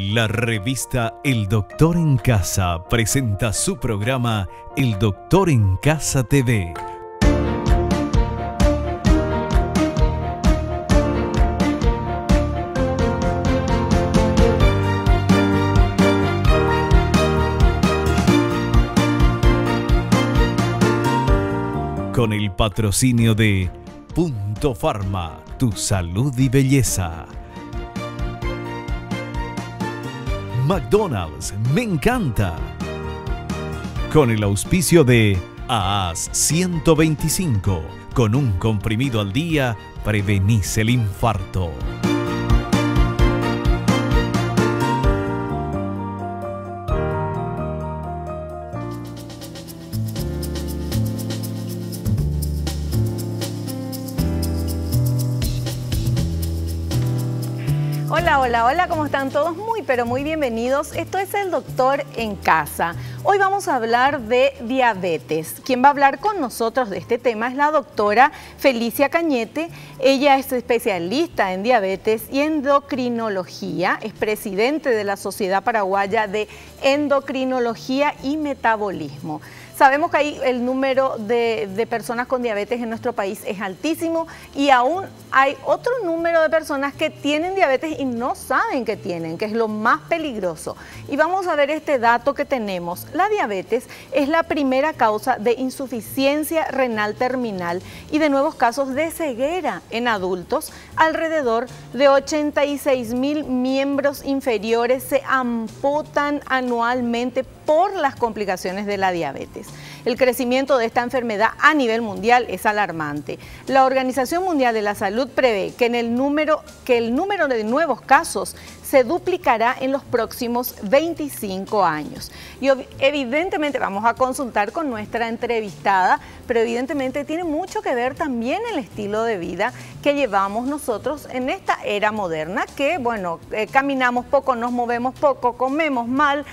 La revista El Doctor en Casa presenta su programa El Doctor en Casa TV. Con el patrocinio de Punto Pharma, tu salud y belleza. McDonald's, me encanta. Con el auspicio de AAS 125, con un comprimido al día, prevenís el infarto. Hola, ¿cómo están todos? Muy, pero muy bienvenidos. Esto es El Doctor en Casa. Hoy vamos a hablar de diabetes. Quien va a hablar con nosotros de este tema es la doctora Felicia Cañete. Ella es especialista en diabetes y endocrinología. Es presidente de la Sociedad Paraguaya de Endocrinología y Metabolismo. Sabemos que ahí el número de personas con diabetes en nuestro país es altísimo y aún hay otro número de personas que tienen diabetes y no saben que tienen, que es lo más peligroso. Y vamos a ver este dato que tenemos. La diabetes es la primera causa de insuficiencia renal terminal y de nuevos casos de ceguera en adultos. Alrededor de 86.000 miembros inferiores se amputan anualmente por las complicaciones de la diabetes. El crecimiento de esta enfermedad a nivel mundial es alarmante. La Organización Mundial de la Salud prevé que el número de nuevos casos se duplicará en los próximos 25 años. Y evidentemente vamos a consultar con nuestra entrevistada, pero evidentemente tiene mucho que ver también el estilo de vida que llevamos nosotros en esta era moderna, que bueno, caminamos poco, nos movemos poco, comemos mal,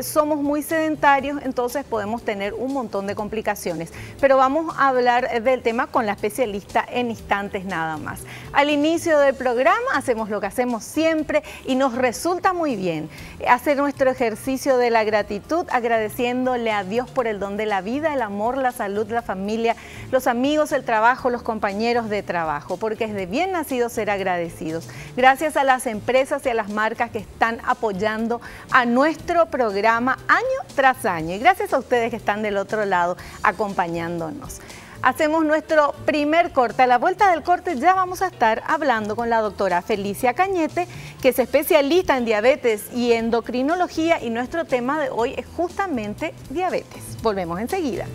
somos muy sedentarios, entonces podemos tener un montón de complicaciones. Pero vamos a hablar del tema con la especialista en instantes nada más. Al inicio del programa hacemos lo que hacemos siempre y nos resulta muy bien hacer nuestro ejercicio de la gratitud, agradeciéndole a Dios por el don de la vida, el amor, la salud, la familia, los amigos, el trabajo, los compañeros de trabajo, porque es de bien nacido ser agradecidos. Gracias a las empresas y a las marcas que están apoyando a nuestro programa año tras año y gracias a ustedes que están del otro lado acompañándonos. Hacemos nuestro primer corte. A la vuelta del corte ya vamos a estar hablando con la doctora Felicia Cañete, que es especialista en diabetes y endocrinología, y nuestro tema de hoy es justamente diabetes. Volvemos enseguida.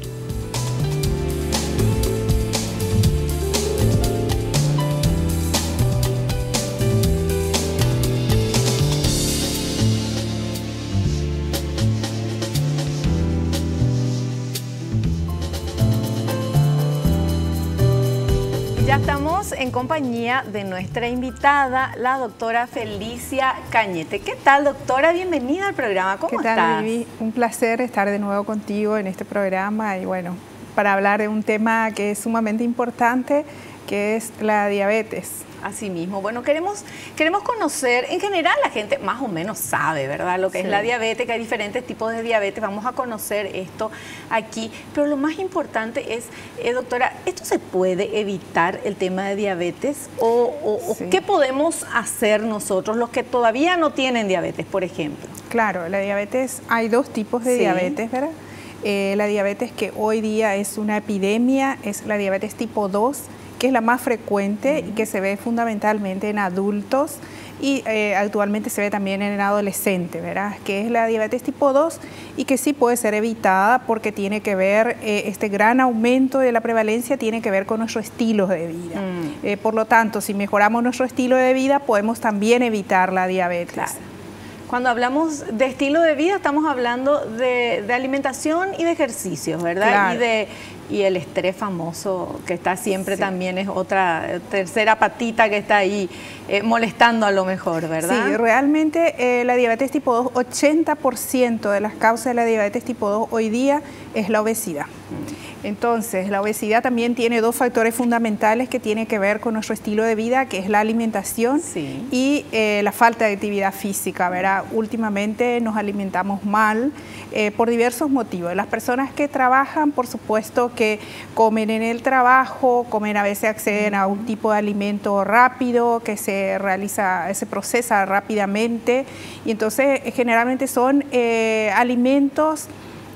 Ya estamos en compañía de nuestra invitada, la doctora Felicia Cañete. ¿Qué tal, doctora? Bienvenida al programa. ¿Cómo estás? ¿Qué tal, Vivi? Un placer estar de nuevo contigo en este programa y bueno, para hablar de un tema que es sumamente importante, que es la diabetes. Así mismo. Bueno, queremos conocer, en general la gente más o menos sabe, ¿verdad? Lo que es la diabetes, que hay diferentes tipos de diabetes, vamos a conocer esto aquí. Pero lo más importante es, doctora, ¿esto se puede evitar el tema de diabetes? ¿O qué podemos hacer nosotros, los que todavía no tienen diabetes, por ejemplo? Claro, la diabetes, hay dos tipos de diabetes, ¿verdad? La diabetes que hoy día es una epidemia, es la diabetes tipo 2, que es la más frecuente y que se ve fundamentalmente en adultos y actualmente se ve también en adolescentes, ¿verdad? Que es la diabetes tipo 2 y que sí puede ser evitada porque tiene que ver, este gran aumento de la prevalencia tiene que ver con nuestro estilo de vida. Por lo tanto, si mejoramos nuestro estilo de vida, podemos también evitar la diabetes. Claro. Cuando hablamos de estilo de vida, estamos hablando de alimentación y de ejercicios, ¿verdad? Claro. Y el estrés famoso que está siempre también es otra tercera patita que está ahí molestando a lo mejor, ¿verdad? Sí, realmente la diabetes tipo 2, 80% de las causas de la diabetes tipo 2 hoy día es la obesidad. Entonces, la obesidad también tiene dos factores fundamentales que tienen que ver con nuestro estilo de vida, que es la alimentación y la falta de actividad física, ¿verdad? Últimamente nos alimentamos mal por diversos motivos. Las personas que trabajan, por supuesto que comen en el trabajo, a veces acceden a un tipo de alimento rápido que se procesa rápidamente, y entonces generalmente son alimentos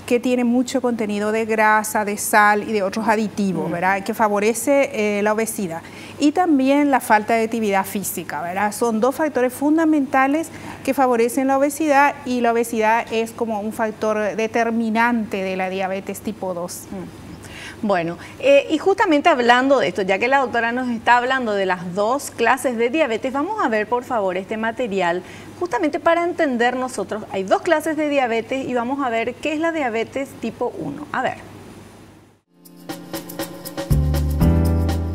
que tiene mucho contenido de grasa, de sal y de otros aditivos, ¿verdad? Que favorece la obesidad. Y también la falta de actividad física, ¿verdad? Son dos factores fundamentales que favorecen la obesidad, y la obesidad es como un factor determinante de la diabetes tipo 2. Bueno, y justamente hablando de esto, ya que la doctora nos está hablando de las dos clases de diabetes, vamos a ver por favor este material, justamente para entender nosotros. Hay dos clases de diabetes y vamos a ver qué es la diabetes tipo 1. A ver.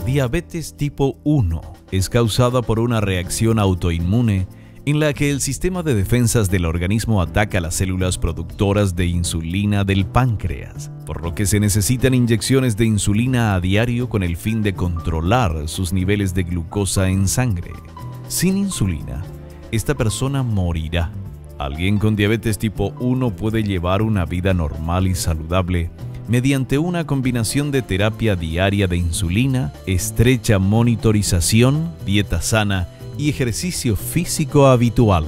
Diabetes tipo 1 es causada por una reacción autoinmune en la que el sistema de defensas del organismo ataca las células productoras de insulina del páncreas, por lo que se necesitan inyecciones de insulina a diario con el fin de controlar sus niveles de glucosa en sangre. Sin insulina, esta persona morirá. Alguien con diabetes tipo 1 puede llevar una vida normal y saludable mediante una combinación de terapia diaria de insulina, estrecha monitorización, dieta sana y ejercicio físico habitual.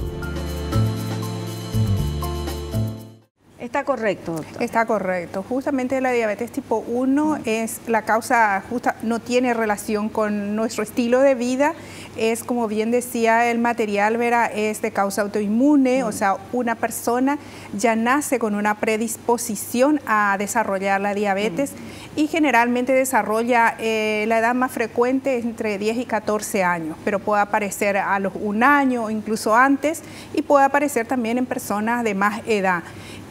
¿Está correcto, doctor? Está correcto. Justamente la diabetes tipo 1 es la causa, no tiene relación con nuestro estilo de vida, es, como bien decía el material, Vera, es de causa autoinmune, o sea, una persona ya nace con una predisposición a desarrollar la diabetes y generalmente desarrolla la edad más frecuente entre 10 y 14 años, pero puede aparecer a los 1 año o incluso antes, y puede aparecer también en personas de más edad.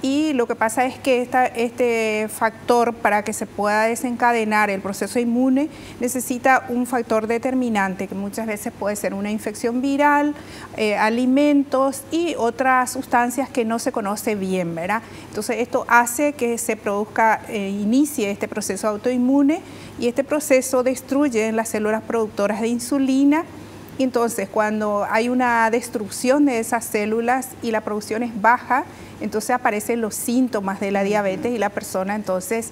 Y lo que pasa es que este factor, para que se pueda desencadenar el proceso inmune, necesita un factor determinante, que muchas veces puede ser una infección viral, alimentos y otras sustancias que no se conoce bien, ¿verdad? Entonces esto hace que se produzca, inicie este proceso autoinmune, y este proceso destruye las células productoras de insulina. Y entonces cuando hay una destrucción de esas células y la producción es baja, entonces aparecen los síntomas de la diabetes, y la persona entonces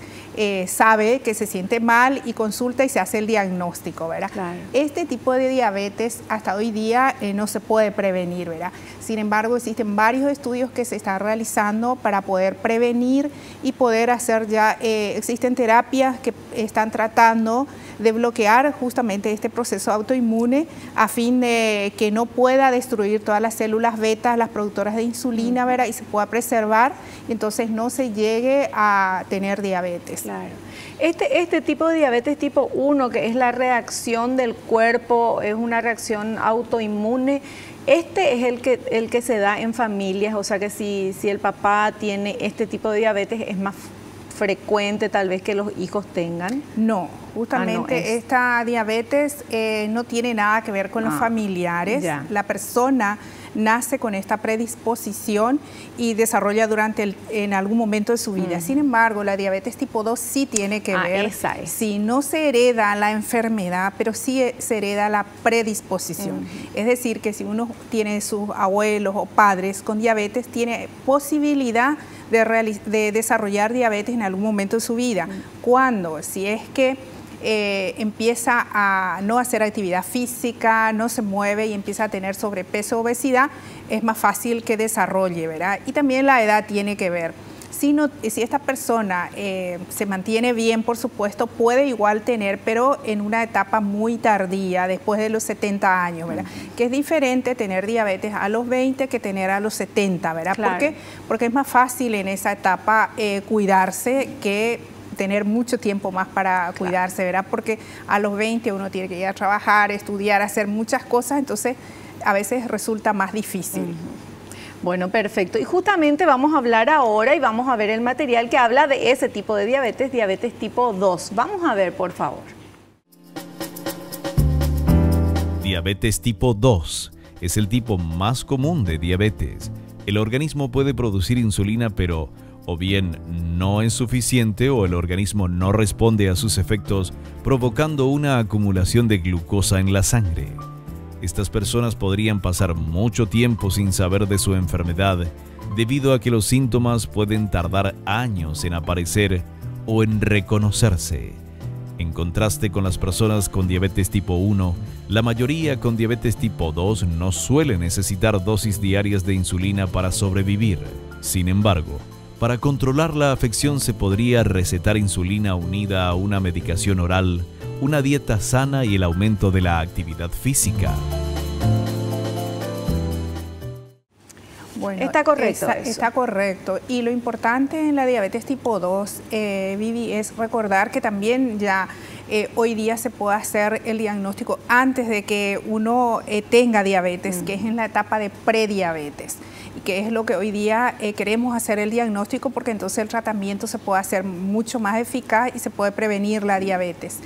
sabe que se siente mal y consulta y se hace el diagnóstico, ¿verdad? Claro. Este tipo de diabetes hasta hoy día no se puede prevenir, ¿verdad? Sin embargo, existen varios estudios que se están realizando para poder prevenir y poder hacer ya, existen terapias que están tratando de bloquear justamente este proceso autoinmune a fin de que no pueda destruir todas las células beta, las productoras de insulina, ¿verdad? Y se pueda preservar, y entonces no se llegue a tener diabetes. Claro. Este tipo de diabetes tipo 1, que es la reacción del cuerpo, es una reacción autoinmune, este es el que se da en familias, o sea que si el papá tiene este tipo de diabetes, es más frecuente tal vez que los hijos tengan. No, justamente esta diabetes no tiene nada que ver con los familiares. Ya. La persona nace con esta predisposición y desarrolla en algún momento de su vida. Sin embargo, la diabetes tipo 2 sí tiene que ver. Esa es. Sí, no se hereda la enfermedad, pero sí se hereda la predisposición. Es decir, que si uno tiene sus abuelos o padres con diabetes, tiene posibilidad de desarrollar diabetes en algún momento de su vida. Cuando, si es que empieza a no hacer actividad física, no se mueve y empieza a tener sobrepeso o obesidad, es más fácil que desarrolle, ¿verdad? Y también la edad tiene que ver. Si esta persona se mantiene bien, por supuesto, puede igual tener, pero en una etapa muy tardía, después de los 70 años, ¿verdad? Que es diferente tener diabetes a los 20 que tener a los 70, ¿verdad? Claro. ¿Por qué? Porque es más fácil en esa etapa cuidarse que tener mucho tiempo más para cuidarse, ¿verdad? Porque a los 20 uno tiene que ir a trabajar, estudiar, hacer muchas cosas, entonces a veces resulta más difícil. Bueno, perfecto. Y justamente vamos a hablar ahora y vamos a ver el material que habla de ese tipo de diabetes, diabetes tipo 2. Vamos a ver, por favor. Diabetes tipo 2 es el tipo más común de diabetes. El organismo puede producir insulina, pero o bien no es suficiente o el organismo no responde a sus efectos, provocando una acumulación de glucosa en la sangre. Estas personas podrían pasar mucho tiempo sin saber de su enfermedad, debido a que los síntomas pueden tardar años en aparecer o en reconocerse. En contraste con las personas con diabetes tipo 1, la mayoría con diabetes tipo 2 no suele necesitar dosis diarias de insulina para sobrevivir. Sin embargo, para controlar la afección se podría recetar insulina unida a una medicación oral, una dieta sana y el aumento de la actividad física. Bueno, ¿Está correcto? Está correcto. Y lo importante en la diabetes tipo 2, Vivi, es recordar que también ya hoy día se puede hacer el diagnóstico antes de que uno tenga diabetes, que es en la etapa de prediabetes, y que es lo que hoy día queremos hacer el diagnóstico, porque entonces el tratamiento se puede hacer mucho más eficaz y se puede prevenir la diabetes.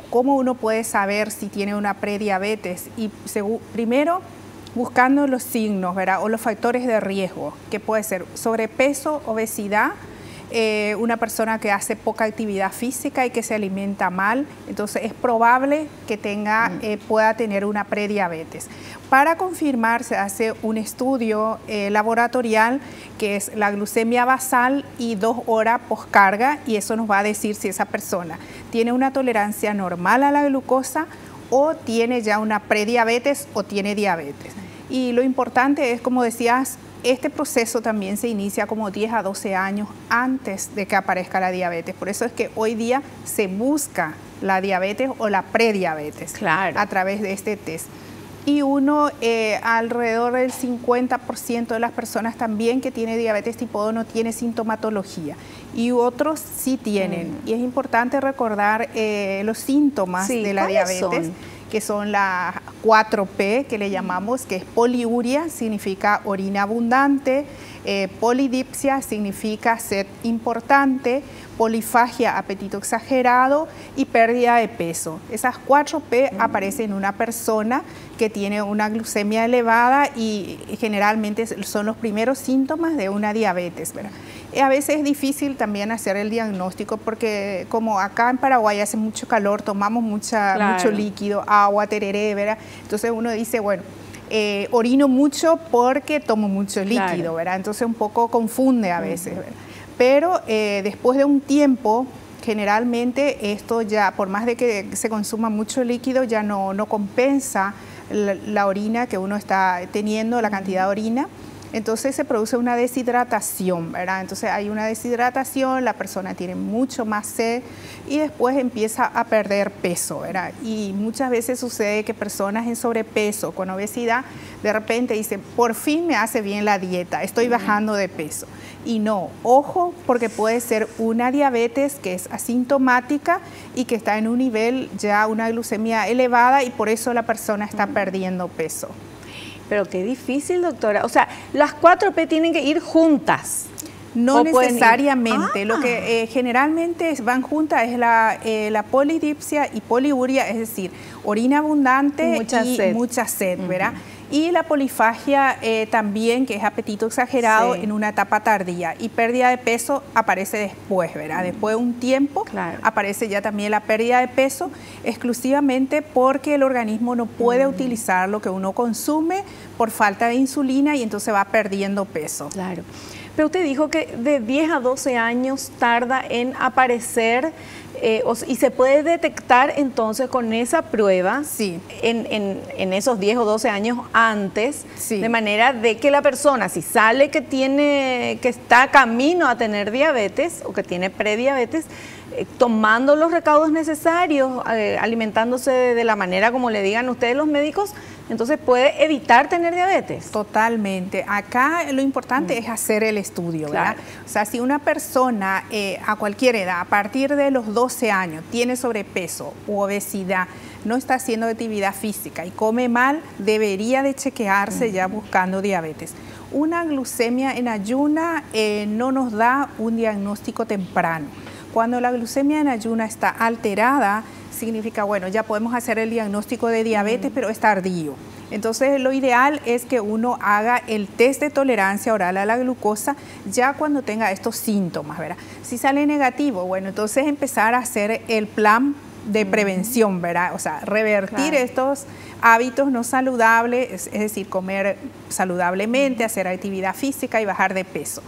¿Cómo uno puede saber si tiene una prediabetes? Y primero, buscando los signos, ¿verdad? O los factores de riesgo, que puede ser sobrepeso, obesidad, una persona que hace poca actividad física y que se alimenta mal, entonces es probable que pueda tener una prediabetes. Para confirmar se hace un estudio laboratorial que es la glucemia basal y 2 horas poscarga, y eso nos va a decir si esa persona tiene una tolerancia normal a la glucosa o tiene ya una prediabetes o tiene diabetes. Y lo importante es, como decías, este proceso también se inicia como 10 a 12 años antes de que aparezca la diabetes. Por eso es que hoy día se busca la diabetes o la prediabetes a través de este test. Y alrededor del 50% de las personas también que tiene diabetes tipo 2 no tiene sintomatología, y otros sí tienen. Y es importante recordar los síntomas de la diabetes, que son las 4P, que le llamamos, que es poliuria, significa orina abundante, polidipsia, significa sed importante, polifagia, apetito exagerado, y pérdida de peso. Esas 4P aparecen en una persona que tiene una glucemia elevada, y generalmente son los primeros síntomas de una diabetes, ¿verdad? A veces es difícil también hacer el diagnóstico porque como acá en Paraguay hace mucho calor, tomamos mucho líquido, agua, tereré, ¿verdad? Entonces uno dice, bueno, orino mucho porque tomo mucho líquido, ¿verdad? Entonces un poco confunde a veces, ¿verdad? Pero después de un tiempo, generalmente esto ya, por más de que se consuma mucho líquido, ya no compensa la orina que uno está teniendo, la cantidad de orina. Entonces se produce una deshidratación, ¿verdad? Entonces hay una deshidratación, la persona tiene mucho más sed y después empieza a perder peso, ¿verdad? Y muchas veces sucede que personas en sobrepeso, con obesidad, de repente dicen, por fin me hace bien la dieta, estoy bajando de peso. Y no, ojo, porque puede ser una diabetes que es asintomática y que está en un nivel ya, una glucemia elevada, y por eso la persona está perdiendo peso. Pero qué difícil, doctora. O sea, las 4P tienen que ir juntas. No necesariamente. Lo que generalmente van juntas es la polidipsia y poliuria, es decir, orina abundante y mucha sed, ¿verdad? Y la polifagia también, que es apetito exagerado en una etapa tardía. Y pérdida de peso aparece después, ¿verdad? Después de un tiempo aparece ya también la pérdida de peso, exclusivamente porque el organismo no puede utilizar lo que uno consume por falta de insulina, y entonces va perdiendo peso. Claro. Pero usted dijo que de 10 a 12 años tarda en aparecer, y se puede detectar entonces con esa prueba en esos 10 o 12 años antes, de manera de que la persona, si sale que está camino a tener diabetes o que tiene prediabetes, tomando los recaudos necesarios, alimentándose de la manera como le digan ustedes los médicos, entonces puede evitar tener diabetes. Totalmente. Acá lo importante es hacer el estudio, ¿verdad? O sea, si una persona a cualquier edad, a partir de los 12 años, tiene sobrepeso u obesidad, no está haciendo actividad física y come mal, debería de chequearse ya buscando diabetes. Una glucemia en ayuna no nos da un diagnóstico temprano. Cuando la glucemia en ayuna está alterada, significa, bueno, ya podemos hacer el diagnóstico de diabetes, pero es tardío. Entonces lo ideal es que uno haga el test de tolerancia oral a la glucosa ya cuando tenga estos síntomas, ¿verdad? Si sale negativo, bueno, entonces empezar a hacer el plan de prevención, ¿verdad? O sea, revertir estos hábitos no saludables, es decir, comer saludablemente, hacer actividad física y bajar de peso.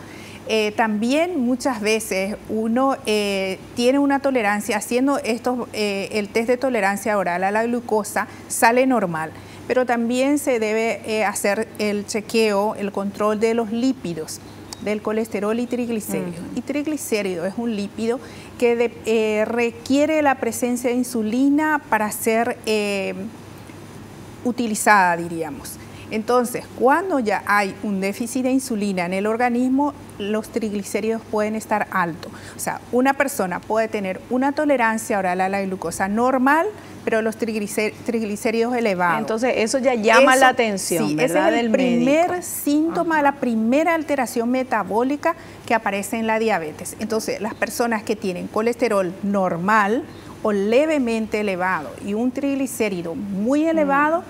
También muchas veces uno tiene una tolerancia, haciendo el test de tolerancia oral a la glucosa sale normal, pero también se debe hacer el chequeo, el control de los lípidos, del colesterol y triglicéridos. Y triglicéridos es un lípido que requiere la presencia de insulina para ser utilizada, diríamos. Entonces, cuando ya hay un déficit de insulina en el organismo, los triglicéridos pueden estar altos. O sea, una persona puede tener una tolerancia oral a la glucosa normal, pero los triglicéridos elevados. Entonces, eso ya llama la atención, sí, ¿verdad? Ese es el primer síntoma, la primera alteración metabólica que aparece en la diabetes. Entonces, las personas que tienen colesterol normal o levemente elevado y un triglicérido muy elevado,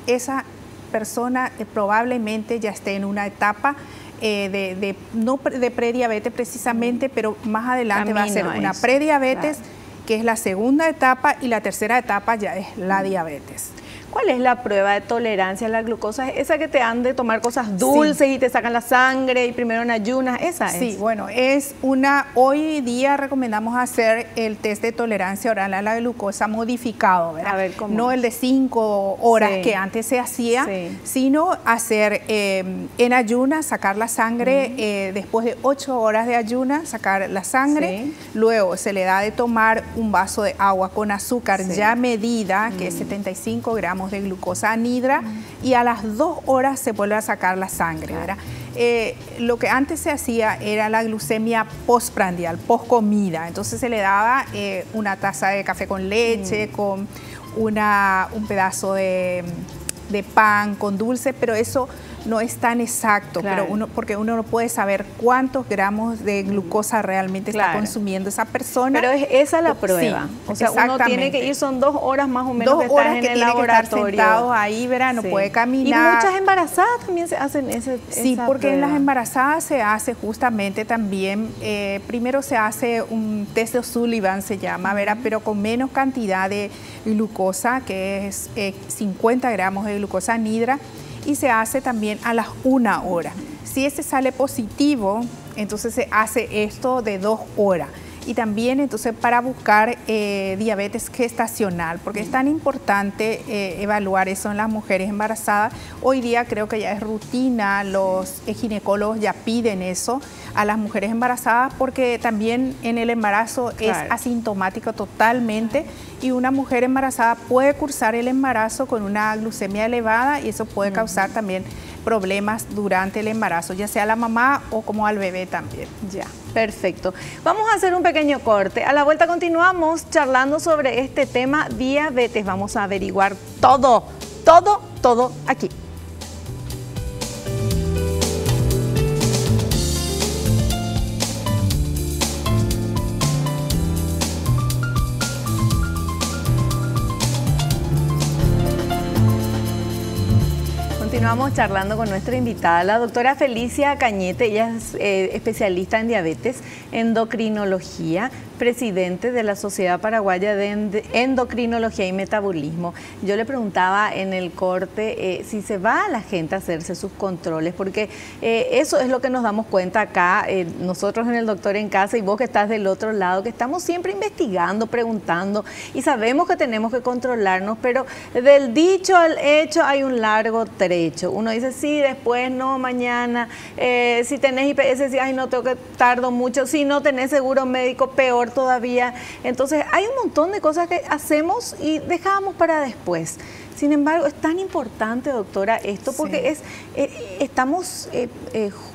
esa persona probablemente ya esté en una etapa no de prediabetes precisamente, pero más adelante va a ser una prediabetes, que es la segunda etapa, y la tercera etapa ya es la diabetes. ¿Cuál es la prueba de tolerancia a la glucosa? ¿Esa que te han de tomar cosas dulces y te sacan la sangre y primero en ayunas? ¿Esa es? Sí, bueno, hoy día recomendamos hacer el test de tolerancia oral a la glucosa modificado, ¿verdad? A ver, ¿cómo? No el de 5 horas que antes se hacía, sino hacer en ayunas, sacar la sangre, después de 8 horas de ayunas, sacar la sangre, luego se le da de tomar un vaso de agua con azúcar ya medida, que es 75 gramos de glucosa anhidra, y a las 2 horas se vuelve a sacar la sangre, ¿verdad? Lo que antes se hacía era la glucemia postprandial, post comida, entonces se le daba una taza de café con leche, con un pedazo de pan con dulce, pero eso no es tan exacto, porque uno no puede saber cuántos gramos de glucosa realmente está consumiendo esa persona. Pero esa es la prueba. Sí, o sea, uno tiene que ir, son 2 horas más o menos 2 horas que en el tiene laboratorio. que estar sentado ahí, ¿verdad? No puede caminar. Y muchas embarazadas también se hacen esa porque prueba. En las embarazadas se hace justamente también, primero se hace un test de O'Sullivan, se llama, ¿verdad? Pero con menos cantidad de glucosa, que es 50 gramos de glucosa anhidra, y se hace también a las 1 hora. Si ese sale positivo, entonces se hace esto de 2 horas. Y también entonces para buscar diabetes gestacional, porque es tan importante evaluar eso en las mujeres embarazadas. Hoy día creo que ya es rutina, los ginecólogos ya piden eso a las mujeres embarazadas, porque también en el embarazo es asintomático totalmente, y una mujer embarazada puede cursar el embarazo con una glucemia elevada, y eso puede causar también problemas durante el embarazo, ya sea a la mamá o como al bebé también. Ya, perfecto. Vamos a hacer un pequeño corte. A la vuelta continuamos charlando sobre este tema diabetes. Vamos a averiguar todo aquí. Continuamos charlando con nuestra invitada, la doctora Felicia Cañete. Ella es especialista en diabetes, endocrinología, presidente de la Sociedad Paraguaya de Endocrinología y Metabolismo. Yo le preguntaba en el corte si se va a la gente a hacerse sus controles, porque eso es lo que nos damos cuenta acá, nosotros en el Doctor en Casa y vos que estás del otro lado, que estamos siempre investigando, preguntando, y sabemos que tenemos que controlarnos, pero del dicho al hecho hay un largo trecho. Uno dice sí, después no, mañana, si tenés IPS, sí, ay no, tengo que tardo mucho, si no tenés seguro médico, peor todavía. Entonces hay un montón de cosas que hacemos y dejamos para después. Sin embargo, es tan importante, doctora, esto, porque estamos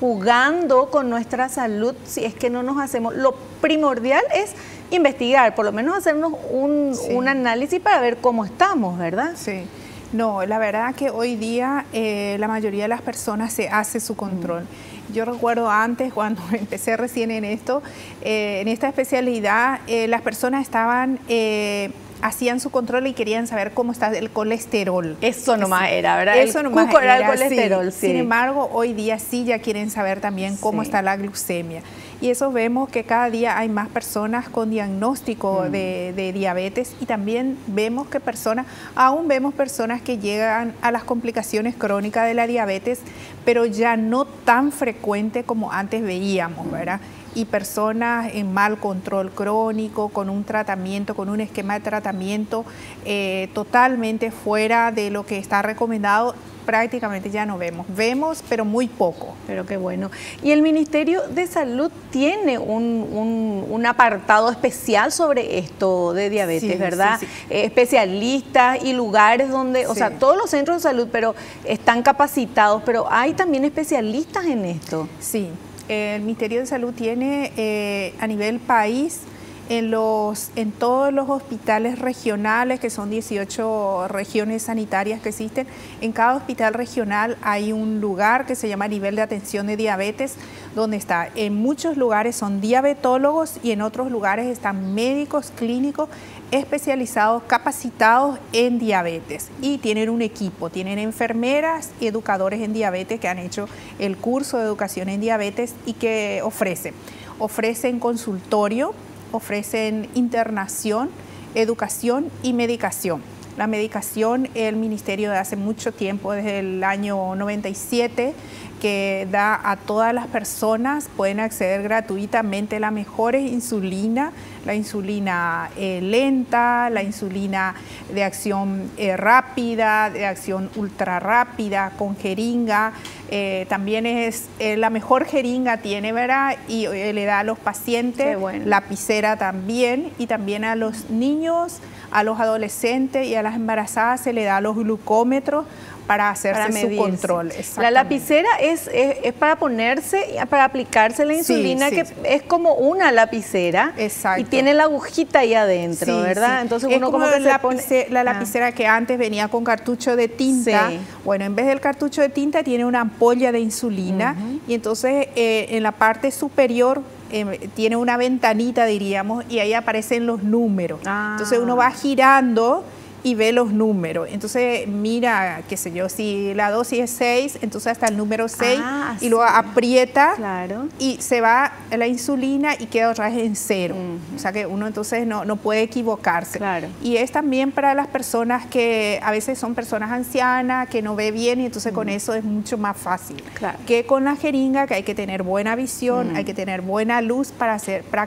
jugando con nuestra salud si es que no nos hacemos. Lo primordial es investigar, por lo menos hacernos un análisis para ver cómo estamos, ¿verdad? Sí. No, la verdad que hoy día la mayoría de las personas se hace su control. Yo recuerdo antes, cuando empecé recién en esto, en esta especialidad, las personas estaban hacían su control y querían saber cómo está el colesterol. Eso nomás era, ¿verdad? Eso nomás era el colesterol, sí. Sin embargo, hoy día sí ya quieren saber también cómo está la glucemia. Y eso vemos que cada día hay más personas con diagnóstico de diabetes, y también vemos que aún vemos personas que llegan a las complicaciones crónicas de la diabetes, pero ya no tan frecuente como antes veíamos, ¿verdad? Y personas en mal control crónico, con un tratamiento, con un esquema de tratamiento totalmente fuera de lo que está recomendado, prácticamente ya no vemos. Vemos, pero muy poco. Pero qué bueno. Y el Ministerio de Salud tiene un apartado especial sobre esto de diabetes, ¿verdad? Sí. Especialistas y lugares donde, o sea, todos los centros de salud, pero están capacitados, pero hay también especialistas en esto. Sí. El Ministerio de Salud tiene a nivel país, en todos los hospitales regionales, que son 18 regiones sanitarias que existen, en cada hospital regional hay un lugar que se llama nivel de atención de diabetes, donde está, en muchos lugares son diabetólogos y en otros lugares están médicos clínicos especializados, capacitados en diabetes, y tienen un equipo, tienen enfermeras y educadores en diabetes que han hecho el curso de educación en diabetes y que ofrecen consultorio, ofrecen internación, educación y medicación. La medicación, el Ministerio de hace mucho tiempo, desde el año 97, que da a todas las personas, pueden acceder gratuitamente a la mejor insulina, la insulina lenta, la insulina de acción rápida, de acción ultra rápida, con jeringa. También es la mejor jeringa tiene, ¿verdad? Y le da a los pacientes, lapicera también, y también a los niños, a los adolescentes y a las embarazadas se le da los glucómetros para hacerse su control. La lapicera es para ponerse, para aplicarse la insulina, que es como una lapicera. Exacto. Y tiene la agujita ahí adentro, ¿verdad? Entonces uno como que la lapicera que antes venía con cartucho de tinta. Bueno, en vez del cartucho de tinta tiene una ampolla de insulina, y entonces en la parte superior tiene una ventanita, diríamos, y ahí aparecen los números. Entonces uno va girando y ve los números. Entonces mira, qué sé yo, si la dosis es 6, entonces hasta el número 6, y luego aprieta, y se va la insulina y queda otra vez en 0. O sea que uno entonces no puede equivocarse. Y es también para las personas que a veces son personas ancianas, que no ve bien, y entonces con eso es mucho más fácil que con la jeringa, que hay que tener buena visión, hay que tener buena luz para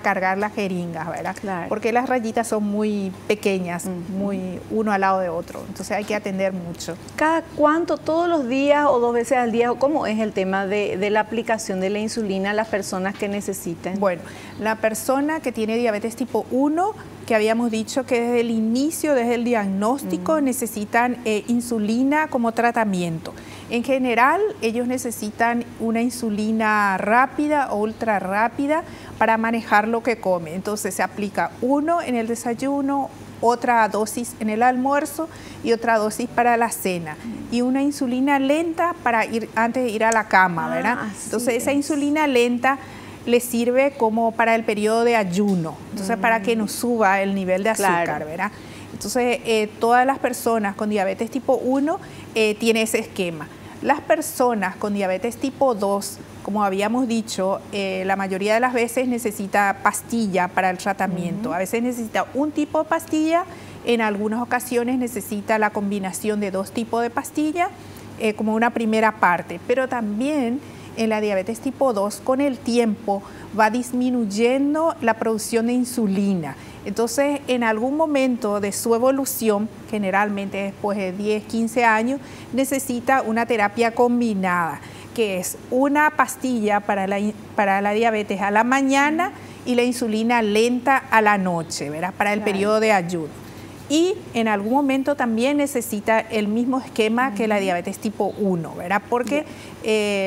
cargar la jeringa, ¿verdad? Porque las rayitas son muy pequeñas, muy uno al lado de otro, entonces hay que atender mucho. ¿Cada cuánto, todos los días o 2 veces al día, o cómo es el tema de la aplicación de la insulina a las personas que necesitan? Bueno, la persona que tiene diabetes tipo 1, que habíamos dicho que desde el inicio, desde el diagnóstico, necesitan insulina como tratamiento. En general, ellos necesitan una insulina rápida o ultra rápida para manejar lo que come. Entonces se aplica uno en el desayuno, otra dosis en el almuerzo y otra dosis para la cena, y una insulina lenta para antes de ir a la cama, ¿verdad? Entonces esa insulina lenta le sirve como para el periodo de ayuno, entonces para que no suba el nivel de azúcar, ¿verdad? Entonces todas las personas con diabetes tipo 1 tienen ese esquema. Las personas con diabetes tipo 2, como habíamos dicho, la mayoría de las veces necesita pastilla para el tratamiento. A veces necesita un tipo de pastilla, en algunas ocasiones necesita la combinación de 2 tipos de pastilla como una primera parte. Pero también en la diabetes tipo 2, con el tiempo, va disminuyendo la producción de insulina. Entonces, en algún momento de su evolución, generalmente después de 10, 15 años, necesita una terapia combinada, que es una pastilla para la diabetes a la mañana y la insulina lenta a la noche, ¿verdad? Para el periodo de ayuno. Y en algún momento también necesita el mismo esquema que la diabetes tipo 1, ¿verdad? Porque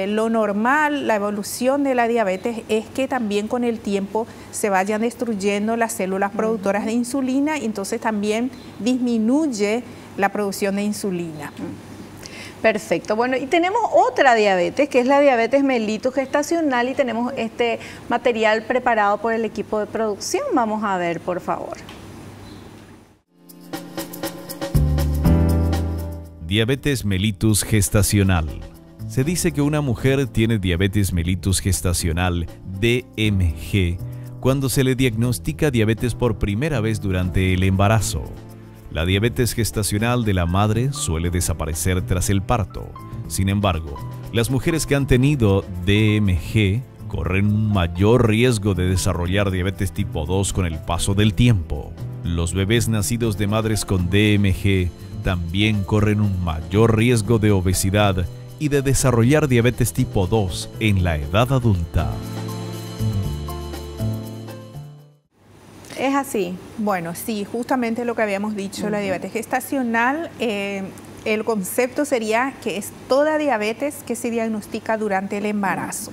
lo normal, la evolución de la diabetes es que también con el tiempo se vayan destruyendo las células productoras de insulina, y entonces también disminuye la producción de insulina. Perfecto. Bueno, y tenemos otra diabetes, que es la diabetes mellitus gestacional, y tenemos este material preparado por el equipo de producción. Vamos a ver, por favor. Diabetes mellitus gestacional. Se dice que una mujer tiene diabetes mellitus gestacional, DMG, cuando se le diagnostica diabetes por primera vez durante el embarazo. La diabetes gestacional de la madre suele desaparecer tras el parto. Sin embargo, las mujeres que han tenido DMG corren un mayor riesgo de desarrollar diabetes tipo 2 con el paso del tiempo. Los bebés nacidos de madres con DMG también corren un mayor riesgo de obesidad y de desarrollar diabetes tipo 2 en la edad adulta. ¿Es así? Bueno, sí, justamente lo que habíamos dicho, la diabetes gestacional, el concepto sería que es toda diabetes que se diagnostica durante el embarazo.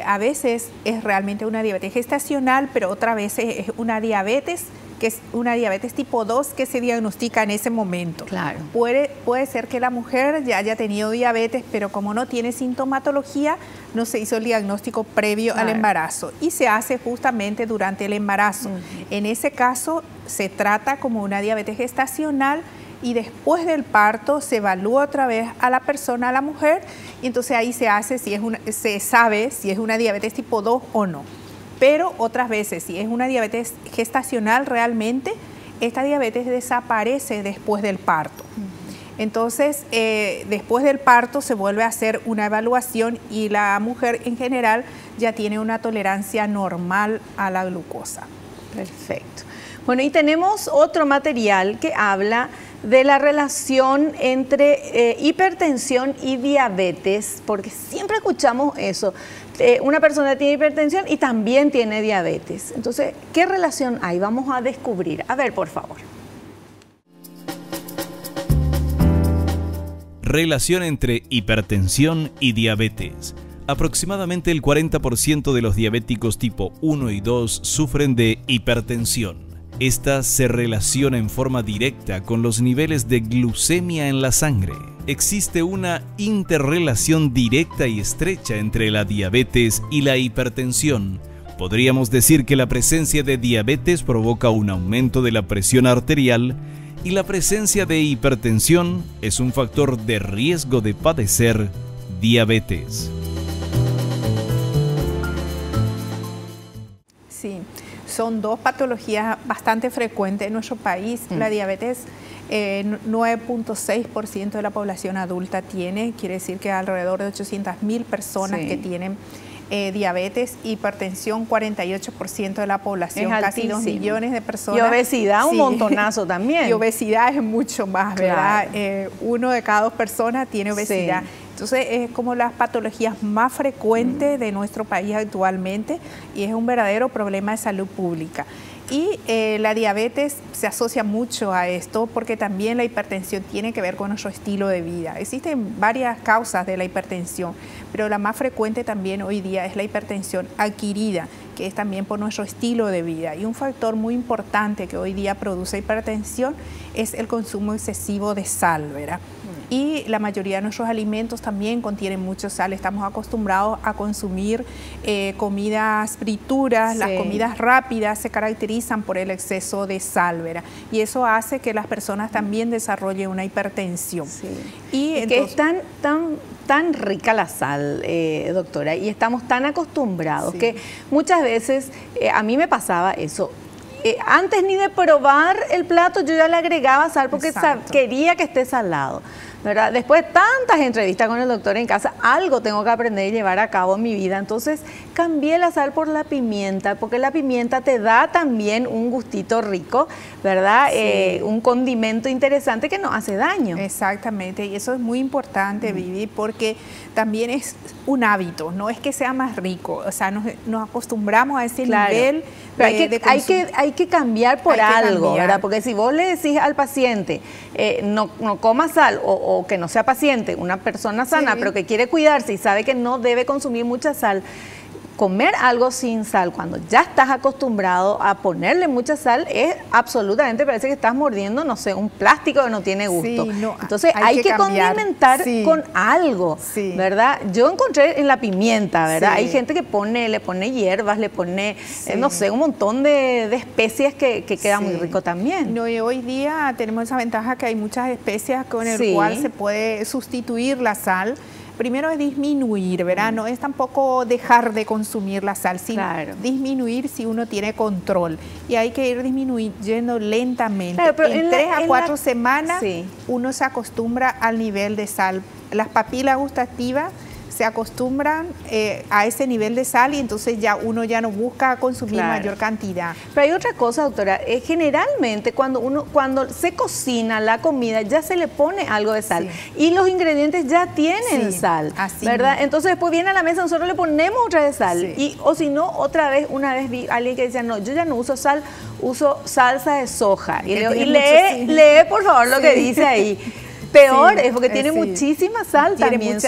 A veces es realmente una diabetes gestacional, pero otras veces es una diabetes que es una diabetes tipo 2 que se diagnostica en ese momento. Claro. Puede ser que la mujer ya haya tenido diabetes, pero como no tiene sintomatología, no se hizo el diagnóstico previo al embarazo y se hace justamente durante el embarazo. En ese caso se trata como una diabetes gestacional y después del parto se evalúa otra vez a la persona, a la mujer, y entonces ahí se sabe si es una diabetes tipo 2 o no. Pero otras veces, si es una diabetes gestacional realmente, esta diabetes desaparece después del parto. Entonces, después del parto se vuelve a hacer una evaluación y la mujer en general ya tiene una tolerancia normal a la glucosa. Perfecto. Bueno, y tenemos otro material que habla de la relación entre hipertensión y diabetes, porque siempre escuchamos eso. Una persona tiene hipertensión y también tiene diabetes. Entonces, ¿qué relación hay? Vamos a descubrir. A ver, por favor. Relación entre hipertensión y diabetes. Aproximadamente el 40% de los diabéticos tipo 1 y 2 sufren de hipertensión. Esta se relaciona en forma directa con los niveles de glucemia en la sangre. Existe una interrelación directa y estrecha entre la diabetes y la hipertensión. Podríamos decir que la presencia de diabetes provoca un aumento de la presión arterial y la presencia de hipertensión es un factor de riesgo de padecer diabetes. Sí. Son dos patologías bastante frecuentes en nuestro país. La diabetes, 9.6% de la población adulta tiene, quiere decir que alrededor de 800.000 personas que tienen diabetes, hipertensión, 48% de la población, casi 2 millones de personas. Y obesidad, un montonazo también. Y obesidad es mucho más, ¿verdad? Claro. 1 de cada 2 personas tiene obesidad. Sí. Entonces es como las patologías más frecuentes de nuestro país actualmente y es un verdadero problema de salud pública. Y la diabetes se asocia mucho a esto porque también la hipertensión tiene que ver con nuestro estilo de vida. Existen varias causas de la hipertensión, pero la más frecuente también hoy día es la hipertensión adquirida, que es también por nuestro estilo de vida. Y un factor muy importante que hoy día produce hipertensión es el consumo excesivo de sal, ¿verdad? Y la mayoría de nuestros alimentos también contienen mucho sal. Estamos acostumbrados a consumir comidas frituras, las comidas rápidas se caracterizan por el exceso de sal, ¿verdad? Y eso hace que las personas también desarrollen una hipertensión. Sí. Y entonces, que es tan rica la sal, doctora, y estamos tan acostumbrados que muchas veces, a mí me pasaba eso, antes ni de probar el plato yo ya le agregaba sal porque quería que esté salado, ¿verdad? Después de tantas entrevistas con el doctor en casa, algo tengo que aprender y llevar a cabo en mi vida. Entonces cambié la sal por la pimienta, porque la pimienta te da también un gustito rico, ¿verdad? Sí. Un condimento interesante que no hace daño. Exactamente, y eso es muy importante, Vivi, porque también es un hábito, no es que sea más rico, o sea, nos acostumbramos a ese nivel. Pero hay que cambiar por algo, ¿verdad? Porque si vos le decís al paciente, no coma sal, o que no sea paciente, una persona sana, pero que quiere cuidarse y sabe que no debe consumir mucha sal, comer algo sin sal, cuando ya estás acostumbrado a ponerle mucha sal, es absolutamente, parece que estás mordiendo, no sé, un plástico que no tiene gusto. Sí, no, entonces hay que condimentar con algo, ¿verdad? Yo encontré en la pimienta, ¿verdad? Hay gente que le pone hierbas, le pone, no sé, un montón de especies que queda muy rico también. No, y hoy día tenemos esa ventaja que hay muchas especias con el cual se puede sustituir la sal. Primero es disminuir, ¿verdad? No es tampoco dejar de consumir la sal, sino disminuir si uno tiene control. Y hay que ir disminuyendo lentamente. Claro, pero en 3 a 4 semanas uno se acostumbra al nivel de sal. Las papilas gustativas se acostumbran a ese nivel de sal y entonces ya uno ya no busca consumir mayor cantidad. Pero hay otra cosa, doctora, generalmente cuando se cocina la comida ya se le pone algo de sal y los ingredientes ya tienen sal, ¿verdad? Entonces después viene a la mesa, nosotros le ponemos otra vez sal o si no, una vez vi a alguien que decía, no, yo ya no uso sal, uso salsa de soja y lee por favor lo que dice ahí. Peor es porque tiene muchísima sal también.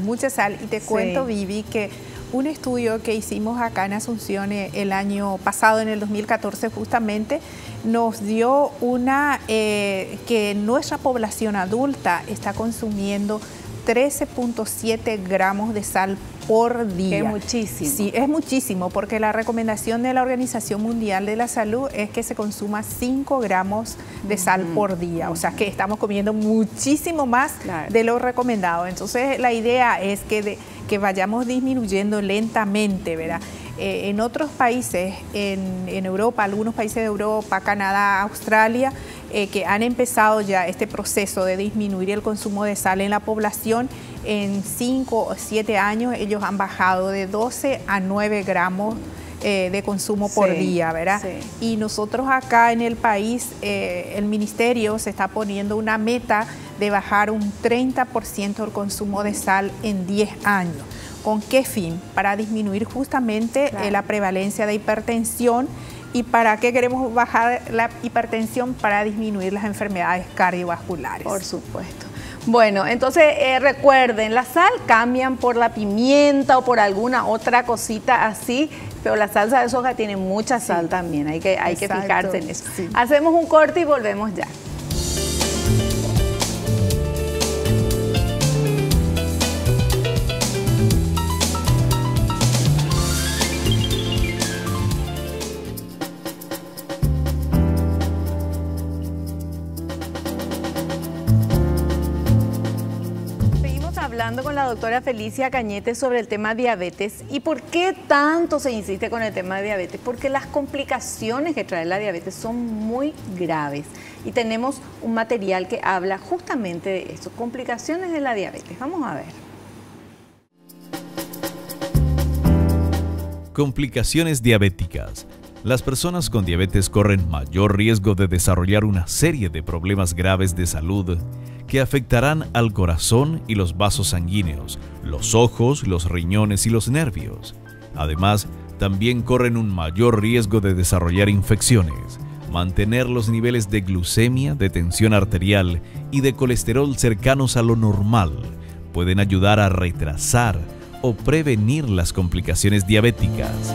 Mucha sal. Y te cuento, Vivi, que un estudio que hicimos acá en Asunción el año pasado, en el 2014 justamente, nos dio que nuestra población adulta está consumiendo 13.7 gramos de sal por día. Es muchísimo. Sí, es muchísimo, porque la recomendación de la Organización Mundial de la Salud es que se consuma 5 gramos de sal por día. O sea que estamos comiendo muchísimo más de lo recomendado. Entonces la idea es que vayamos disminuyendo lentamente, ¿verdad? En otros países, en Europa, algunos países de Europa, Canadá, Australia, que han empezado ya este proceso de disminuir el consumo de sal en la población, en 5 o 7 años ellos han bajado de 12 a 9 gramos de consumo por día, ¿verdad? Y nosotros acá en el país, el ministerio se está poniendo una meta de bajar un 30% el consumo de sal en 10 años. ¿Con qué fin? Para disminuir justamente la prevalencia de hipertensión. ¿Y para qué queremos bajar la hipertensión? Para disminuir las enfermedades cardiovasculares. Por supuesto. Bueno, entonces recuerden, la sal cambian por la pimienta o por alguna otra cosita así, pero la salsa de soja tiene mucha sal también, hay que fijarse en eso. Hacemos un corte y volvemos ya. Hablando con la doctora Felicia Cañete sobre el tema diabetes y por qué tanto se insiste con el tema de diabetes, porque las complicaciones que trae la diabetes son muy graves y tenemos un material que habla justamente de eso, complicaciones de la diabetes. Vamos a ver. Complicaciones diabéticas. Las personas con diabetes corren mayor riesgo de desarrollar una serie de problemas graves de salud que afectarán al corazón y los vasos sanguíneos, los ojos, los riñones y los nervios. Además, también corren un mayor riesgo de desarrollar infecciones, mantener los niveles de glucemia, de tensión arterial y de colesterol cercanos a lo normal. Pueden ayudar a retrasar o prevenir las complicaciones diabéticas.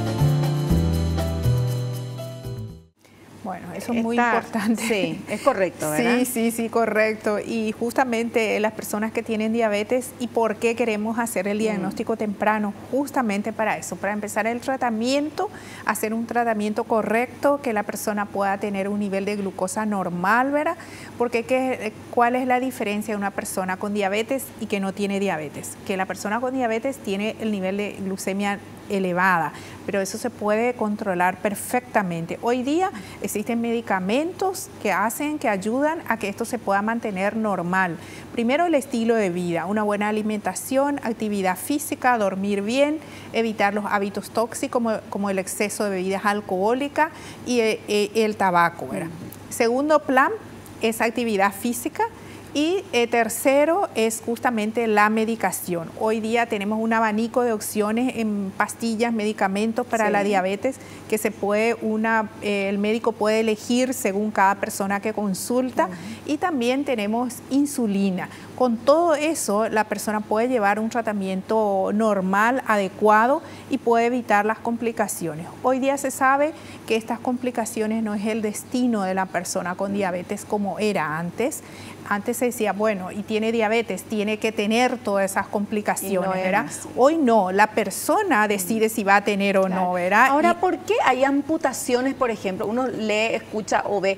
Bueno, eso es muy importante. Sí, es correcto, ¿verdad? Sí, correcto. Y justamente las personas que tienen diabetes, ¿y por qué queremos hacer el diagnóstico temprano? Justamente para eso, para empezar el tratamiento, hacer un tratamiento correcto, que la persona pueda tener un nivel de glucosa normal, ¿verdad? Porque ¿cuál es la diferencia de una persona con diabetes y que no tiene diabetes? Que la persona con diabetes tiene el nivel de glucemia elevada, pero eso se puede controlar perfectamente. Hoy día existen medicamentos que ayudan a que esto se pueda mantener normal. Primero, el estilo de vida, una buena alimentación, actividad física, dormir bien, evitar los hábitos tóxicos como el exceso de bebidas alcohólicas y el tabaco, ¿verdad? Segundo plan es actividad física. Y tercero es justamente la medicación. Hoy día tenemos un abanico de opciones en pastillas, medicamentos para la diabetes que el médico puede elegir según cada persona que consulta. Y también tenemos insulina. Con todo eso, la persona puede llevar un tratamiento normal, adecuado y puede evitar las complicaciones. Hoy día se sabe que estas complicaciones no es el destino de la persona con diabetes como era antes. Antes se decía, bueno, y tiene diabetes, tiene que tener todas esas complicaciones, ¿verdad? Hoy no, la persona decide si va a tener o no, ¿verdad? Ahora, ¿por qué hay amputaciones, por ejemplo? Uno lee, escucha o ve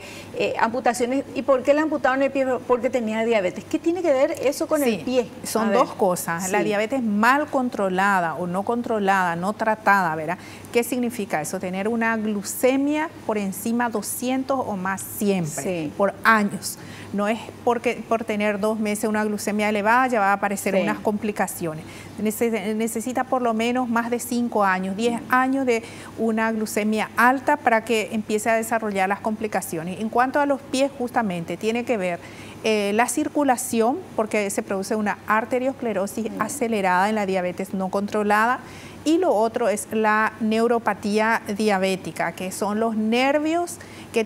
amputaciones, ¿y por qué le amputaron el pie? Porque tenía diabetes. ¿Qué tiene que ver eso con el pie? Son dos cosas. La diabetes mal controlada o no controlada, no tratada, ¿verdad? ¿Qué significa eso? Tener una glucemia por encima de 200 o más siempre, por años. No es porque por tener 2 meses una glucemia elevada ya va a aparecer unas complicaciones. Necesita por lo menos más de 5 años, 10 años de una glucemia alta para que empiece a desarrollar las complicaciones. En cuanto a los pies, justamente, tiene que ver la circulación, porque se produce una arteriosclerosis acelerada en la diabetes no controlada. Y lo otro es la neuropatía diabética, que son los nervios que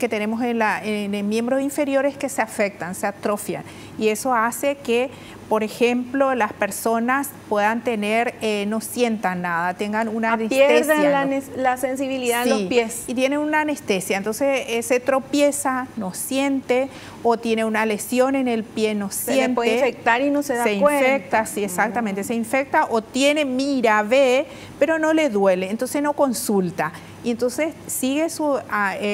tenemos en miembros inferiores que se afectan, se atrofian. Y eso hace que, por ejemplo, las personas puedan tener, no sientan nada, tengan una anestesia. Pierden la sensibilidad en los pies. Y tienen una anestesia, entonces se tropieza, no siente, o tiene una lesión en el pie, no siente. Se le puede infectar y no se da cuenta. Se infecta, sí, exactamente, se infecta o ve, pero no le duele, entonces no consulta. Y entonces sigue su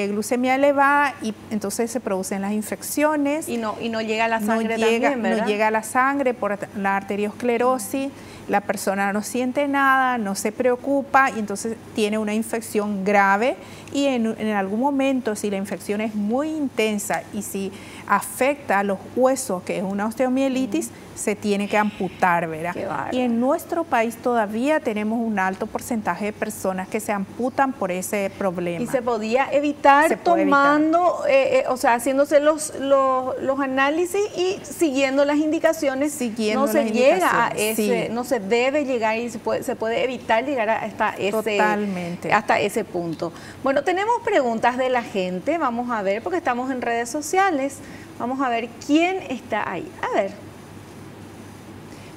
glucemia elevada y entonces se producen las infecciones. Y no llega a la sangre también, ¿verdad? No llega a la sangre por la arteriosclerosis, la persona no siente nada, no se preocupa y entonces tiene una infección grave y en algún momento, si la infección es muy intensa y si afecta a los huesos, que es una osteomielitis, se tiene que amputar, ¿verdad? Y en nuestro país todavía tenemos un alto porcentaje de personas que se amputan por ese problema. Y se podía evitar tomando, o sea, haciéndose los análisis y siguiendo las indicaciones. No se llega a ese, no se debe llegar y se puede evitar llegar hasta ese punto. Bueno, tenemos preguntas de la gente, vamos a ver, porque estamos en redes sociales. Vamos a ver quién está ahí. A ver.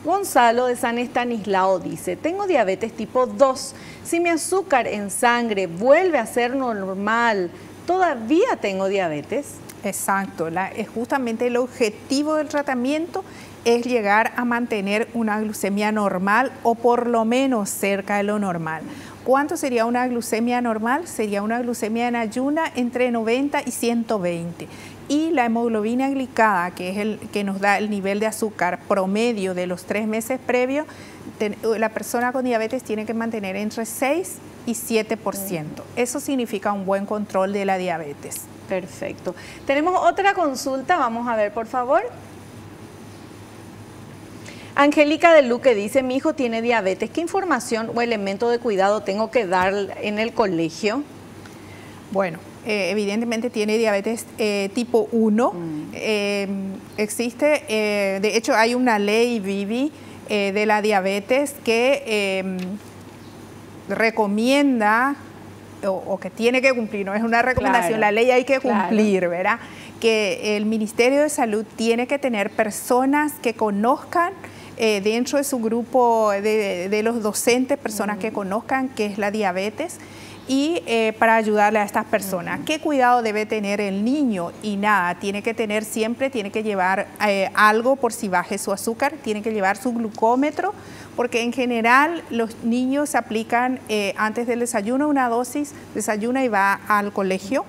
Gonzalo de San Estanislao dice, tengo diabetes tipo 2. Si mi azúcar en sangre vuelve a ser normal, ¿todavía tengo diabetes? Exacto. Justamente el objetivo del tratamiento es llegar a mantener una glucemia normal o por lo menos cerca de lo normal. ¿Cuánto sería una glucemia normal? Sería una glucemia en ayuna entre 90 y 120. Y la hemoglobina glicada, que es el que nos da el nivel de azúcar promedio de los 3 meses previos, la persona con diabetes tiene que mantener entre 6 y 7%. Eso significa un buen control de la diabetes. Perfecto. Tenemos otra consulta, vamos a ver, por favor. Angélica de Luque dice, mi hijo tiene diabetes, ¿qué información o elemento de cuidado tengo que dar en el colegio? Bueno, evidentemente tiene diabetes tipo 1. Existe, de hecho hay una ley, Vivi, de la diabetes que recomienda o que tiene que cumplir, no es una recomendación, la ley hay que cumplir, ¿verdad? Que el Ministerio de Salud tiene que tener personas que conozcan dentro de su grupo de los docentes, personas que conozcan qué es la diabetes y para ayudarle a estas personas. ¿Qué cuidado debe tener el niño? Y nada, tiene que tener siempre, tiene que llevar algo por si baje su azúcar, tiene que llevar su glucómetro, porque en general los niños se aplican antes del desayuno una dosis, desayuna y va al colegio.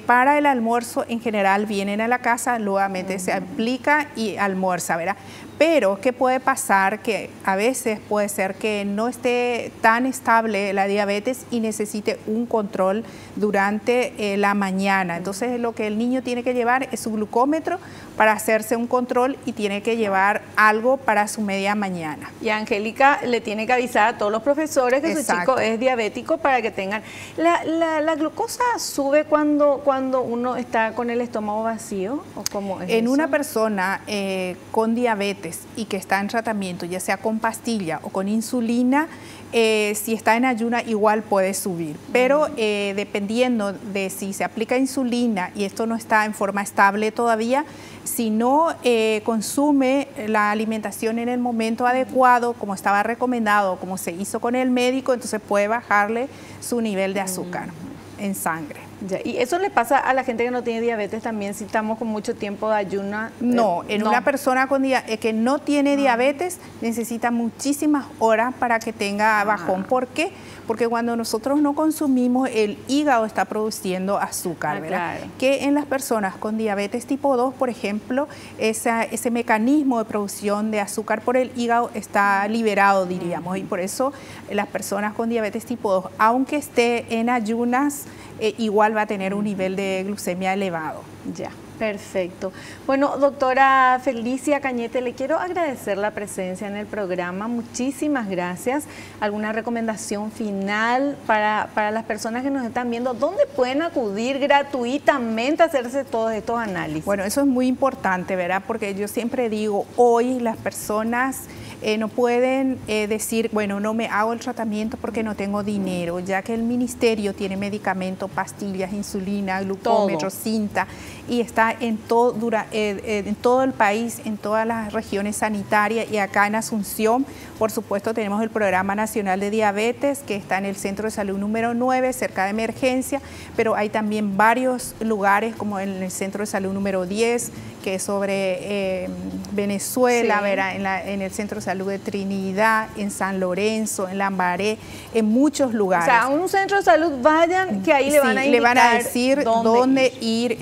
Para el almuerzo en general vienen a la casa, nuevamente se aplica y almuerza, ¿verdad? Pero, ¿qué puede pasar? Que a veces puede ser que no esté tan estable la diabetes y necesite un control durante la mañana. Entonces, lo que el niño tiene que llevar es su glucómetro para hacerse un control y tiene que llevar algo para su media mañana. Y Angélica le tiene que avisar a todos los profesores que su chico es diabético para que tengan... ¿La glucosa sube cuando uno está con el estómago vacío? ¿O cómo es en eso? una persona con diabetes diabetes y que está en tratamiento, ya sea con pastilla o con insulina, si está en ayuna igual puede subir, pero dependiendo de si se aplica insulina y esto no está en forma estable todavía, si no consume la alimentación en el momento adecuado, como estaba recomendado, como se hizo con el médico, entonces puede bajarle su nivel de azúcar en sangre. Ya, ¿y eso le pasa a la gente que no tiene diabetes también si estamos con mucho tiempo de ayuna? No, una persona con que no tiene diabetes necesita muchísimas horas para que tenga bajón. ¿Por qué? Porque cuando nosotros no consumimos, el hígado está produciendo azúcar, ¿verdad? Claro. Que en las personas con diabetes tipo 2, por ejemplo, ese mecanismo de producción de azúcar por el hígado está liberado, diríamos, y por eso las personas con diabetes tipo 2, aunque esté en ayunas, igual va a tener un nivel de glucemia elevado. Ya, perfecto. Bueno, doctora Felicia Cañete, le quiero agradecer la presencia en el programa. Muchísimas gracias. ¿Alguna recomendación final para las personas que nos están viendo? ¿Dónde pueden acudir gratuitamente a hacerse todos estos análisis? Bueno, eso es muy importante, ¿verdad? Porque yo siempre digo, hoy las personas no pueden decir, bueno, no me hago el tratamiento porque no tengo dinero, ya que el ministerio tiene medicamentos, pastillas, insulina, glucómetro, cinta, y está en todo el país, en todas las regiones sanitarias, y acá en Asunción, por supuesto, tenemos el Programa Nacional de Diabetes, que está en el Centro de Salud número 9, cerca de Emergencia, pero hay también varios lugares, como en el Centro de Salud número 10, que es sobre Venezuela, sí, ¿verdad? En el Centro de Salud de Trinidad, en San Lorenzo, en Lambaré, en muchos lugares. O sea, a un centro de salud vayan, que ahí le van a indicar, le van a decir dónde ir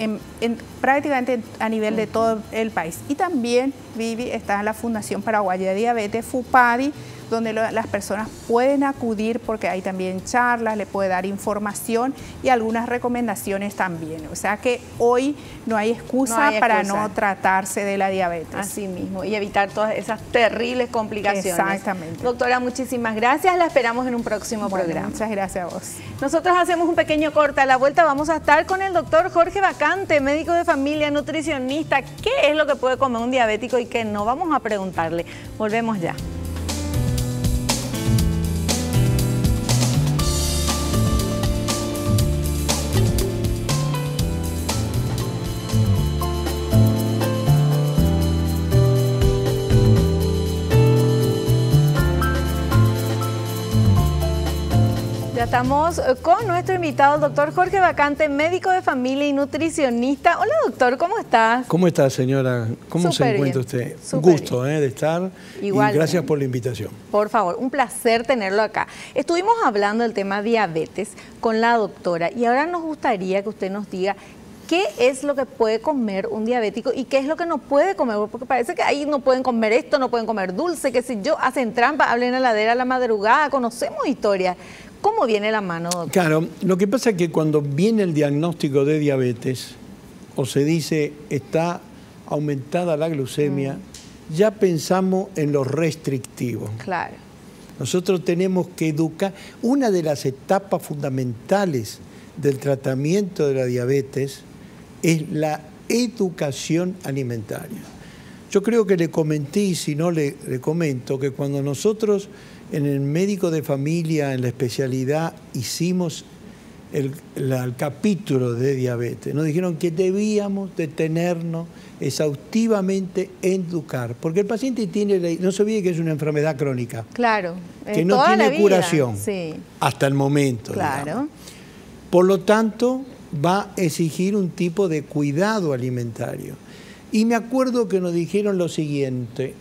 prácticamente a nivel de todo el país. Y también, Vivi, está la Fundación Paraguaya de Diabetes, FUPADI, donde las personas pueden acudir porque hay también charlas, le puede dar información y algunas recomendaciones también. O sea que hoy no hay excusa para no tratarse de la diabetes. Así mismo, y evitar todas esas terribles complicaciones. Exactamente. Doctora, muchísimas gracias. La esperamos en un próximo programa. Muchas gracias a vos. Nosotros hacemos un pequeño corte. A la vuelta vamos a estar con el doctor Jorge Bacante, médico de familia, nutricionista. ¿Qué es lo que puede comer un diabético y qué no? Vamos a preguntarle. Volvemos ya. Ya estamos con nuestro invitado, el doctor Jorge Bacante, médico de familia y nutricionista. Hola, doctor, ¿cómo estás? ¿Cómo está, señora? ¿Cómo se encuentra usted? Un gusto de estar. Igual, y gracias por la invitación. Por favor, un placer tenerlo acá. Estuvimos hablando del tema diabetes con la doctora y ahora nos gustaría que usted nos diga qué es lo que puede comer un diabético y qué es lo que no puede comer, porque parece que ahí no pueden comer esto, no pueden comer dulce, que si yo, hacen trampa, hablen a la heladera a la madrugada, conocemos historias. ¿Cómo viene la mano, doctor? Claro, lo que pasa es que cuando viene el diagnóstico de diabetes, o se dice está aumentada la glucemia, ya pensamos en lo restrictivo. Claro. Nosotros tenemos que educar. Una de las etapas fundamentales del tratamiento de la diabetes es la educación alimentaria. Yo creo que le comenté, y si no le comento, que cuando nosotros en el médico de familia, en la especialidad, hicimos el capítulo de diabetes, nos dijeron que debíamos detenernos exhaustivamente en educar, porque el paciente no se olvide que es una enfermedad crónica. Claro. Que no tiene curación, sí, hasta el momento. Claro. Digamos. Por lo tanto, va a exigir un tipo de cuidado alimentario. Y me acuerdo que nos dijeron lo siguiente,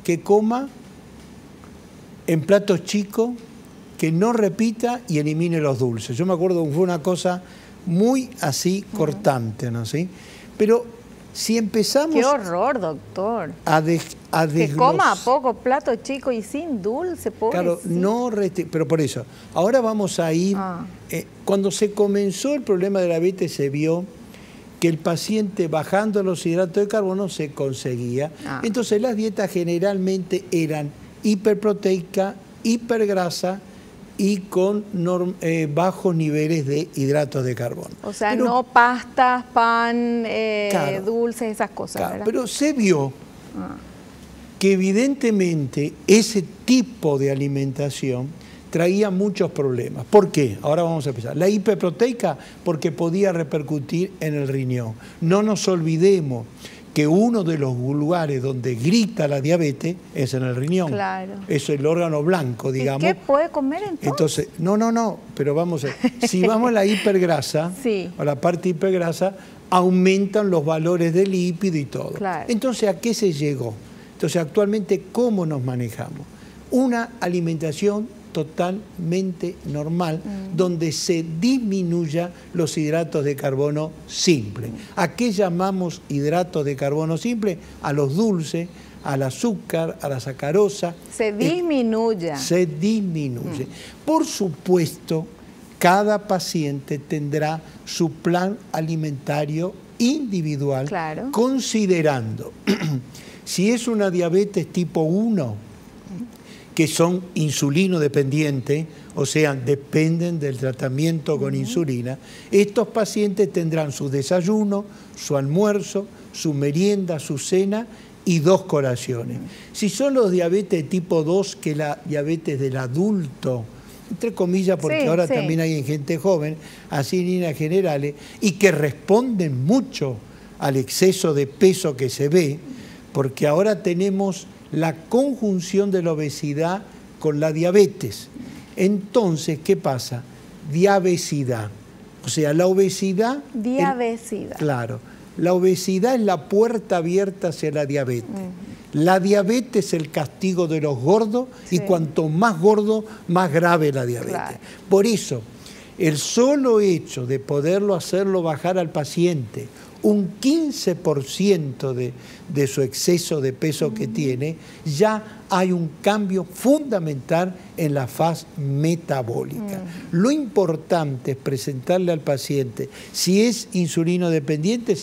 que coma en platos chicos, que no repita y elimine los dulces. Yo me acuerdo que fue una cosa muy así cortante, ¿no? ¿Sí? Pero si empezamos... ¡Qué horror, doctor! Que coma a poco, plato chico y sin dulce, pobrecito. Claro, pero por eso. Ahora vamos a ir... cuando se comenzó el problema de la diabetes se vio que el paciente bajando los hidratos de carbono se conseguía. Entonces las dietas generalmente eran hiperproteica, hipergrasa y con bajos niveles de hidratos de carbono. O sea, no pastas, pan, claro, dulces, esas cosas, claro, ¿verdad? pero se vio que evidentemente ese tipo de alimentación traía muchos problemas. ¿Por qué? Ahora vamos a empezar. La hiperproteica, porque podía repercutir en el riñón. No nos olvidemos que uno de los lugares donde grita la diabetes es en el riñón. Claro. Es el órgano blanco, digamos. ¿Y qué puede comer entonces? No, pero vamos a ver. Si vamos a la hipergrasa, sí, a la parte hipergrasa, aumentan los valores de lípido y todo. Claro. Entonces, ¿a qué se llegó? Entonces, actualmente, ¿cómo nos manejamos? Una alimentación totalmente normal, donde se disminuya los hidratos de carbono simple. ¿A qué llamamos hidratos de carbono simple? A los dulces, al azúcar, a la sacarosa. Se disminuya. Se disminuye. Por supuesto, cada paciente tendrá su plan alimentario individual, claro, considerando si es una diabetes tipo 1, que son insulino dependientes, o sea, dependen del tratamiento con insulina, estos pacientes tendrán su desayuno, su almuerzo, su merienda, su cena y 2 colaciones. Si son los diabetes tipo 2, que es la diabetes del adulto, entre comillas, porque ahora también hay en gente joven, así en líneas generales, y que responden mucho al exceso de peso que se ve, porque ahora tenemos la conjunción de la obesidad con la diabetes. Entonces, ¿qué pasa? Diabesidad. O sea, la obesidad... Diabesidad. Claro. La obesidad es la puerta abierta hacia la diabetes. La diabetes es el castigo de los gordos, y cuanto más gordo, más grave la diabetes. Claro. Por eso, el solo hecho de poderlo hacerlo bajar al paciente un 15% de su exceso de peso que tiene, ya hay un cambio fundamental en la fase metabólica. Lo importante es presentarle al paciente, si es insulino dependiente,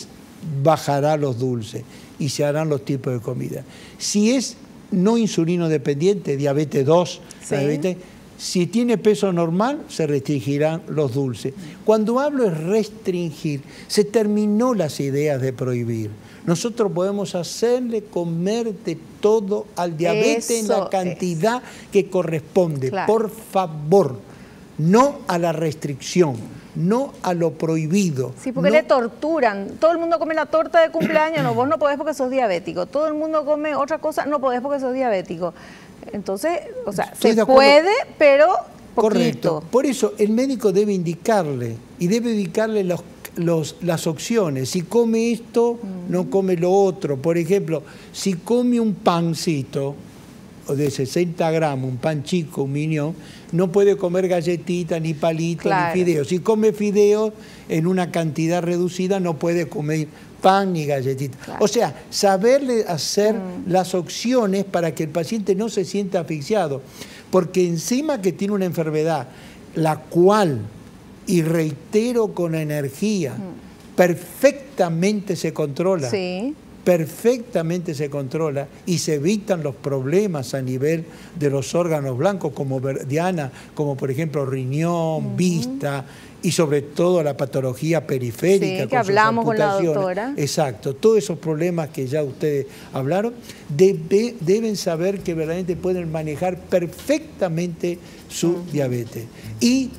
bajará los dulces y se harán los tipos de comida. Si es no insulino dependiente, diabetes 2, diabetes, si tiene peso normal, se restringirán los dulces. Cuando hablo de restringir, se terminó las ideas de prohibir. Nosotros podemos hacerle comer de todo al diabetes en la cantidad que corresponde. Claro. Por favor, no a la restricción, no a lo prohibido. Sí, porque le torturan. Todo el mundo come la torta de cumpleaños, no, vos no podés porque sos diabético. Todo el mundo come otra cosa, no podés porque sos diabético. Entonces, o sea, se puede, pero poquito. Correcto. Por eso el médico debe indicarle, y debe indicarle las opciones. Si come esto, no come lo otro. Por ejemplo, si come un pancito de 60 gramos, un pan chico, un mignon, no puede comer galletitas, ni palitos, claro, ni fideos. Si come fideos en una cantidad reducida, no puede comer pan ni galletitas. Claro. O sea, saberle hacer las opciones para que el paciente no se sienta asfixiado. Porque encima que tiene una enfermedad, la cual, y reitero con energía, perfectamente se controla. Sí. Perfectamente se controla y se evitan los problemas a nivel de los órganos blancos, como Diana, como por ejemplo riñón, vista, y sobre todo la patología periférica. Sí, que hablamos con la doctora. Exacto, todos esos problemas que ya ustedes hablaron, deben saber que verdaderamente pueden manejar perfectamente su diabetes. Y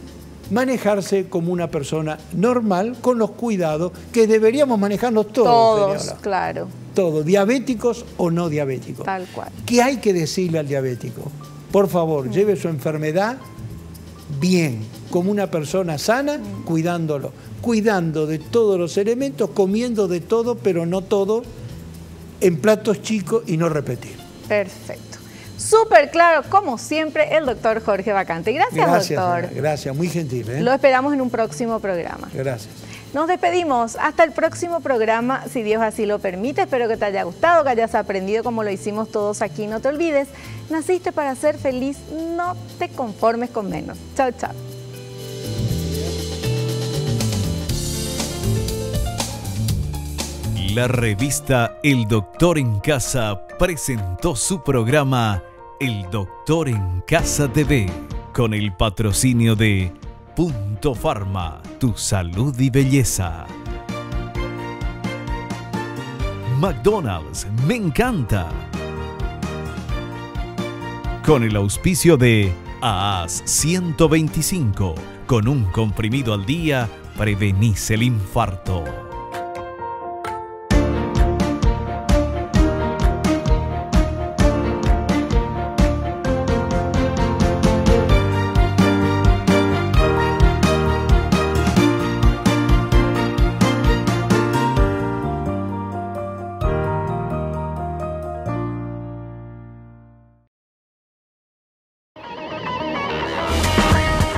manejarse como una persona normal, con los cuidados que deberíamos manejarnos todos. Todos, claro. Todos, diabéticos o no diabéticos. Tal cual. ¿Qué hay que decirle al diabético? Por favor, lleve su enfermedad bien, como una persona sana, cuidándolo, cuidando de todos los elementos, comiendo de todo, pero no todo, en platos chicos y no repetir. Perfecto. Súper claro, como siempre, el doctor Jorge Bacante. Gracias, doctor. Gracias, muy gentil. Lo esperamos en un próximo programa. Gracias. Nos despedimos. Hasta el próximo programa, si Dios así lo permite. Espero que te haya gustado, que hayas aprendido como lo hicimos todos aquí. No te olvides, naciste para ser feliz, no te conformes con menos. Chao, chao. La revista El Doctor en Casa presentó su programa El Doctor en Casa TV, con el patrocinio de Punto Pharma, tu salud y belleza. McDonald's, me encanta. con el auspicio de AAS 125. Con un comprimido al día, prevenís el infarto.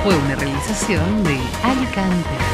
Fue una realización de Alicante.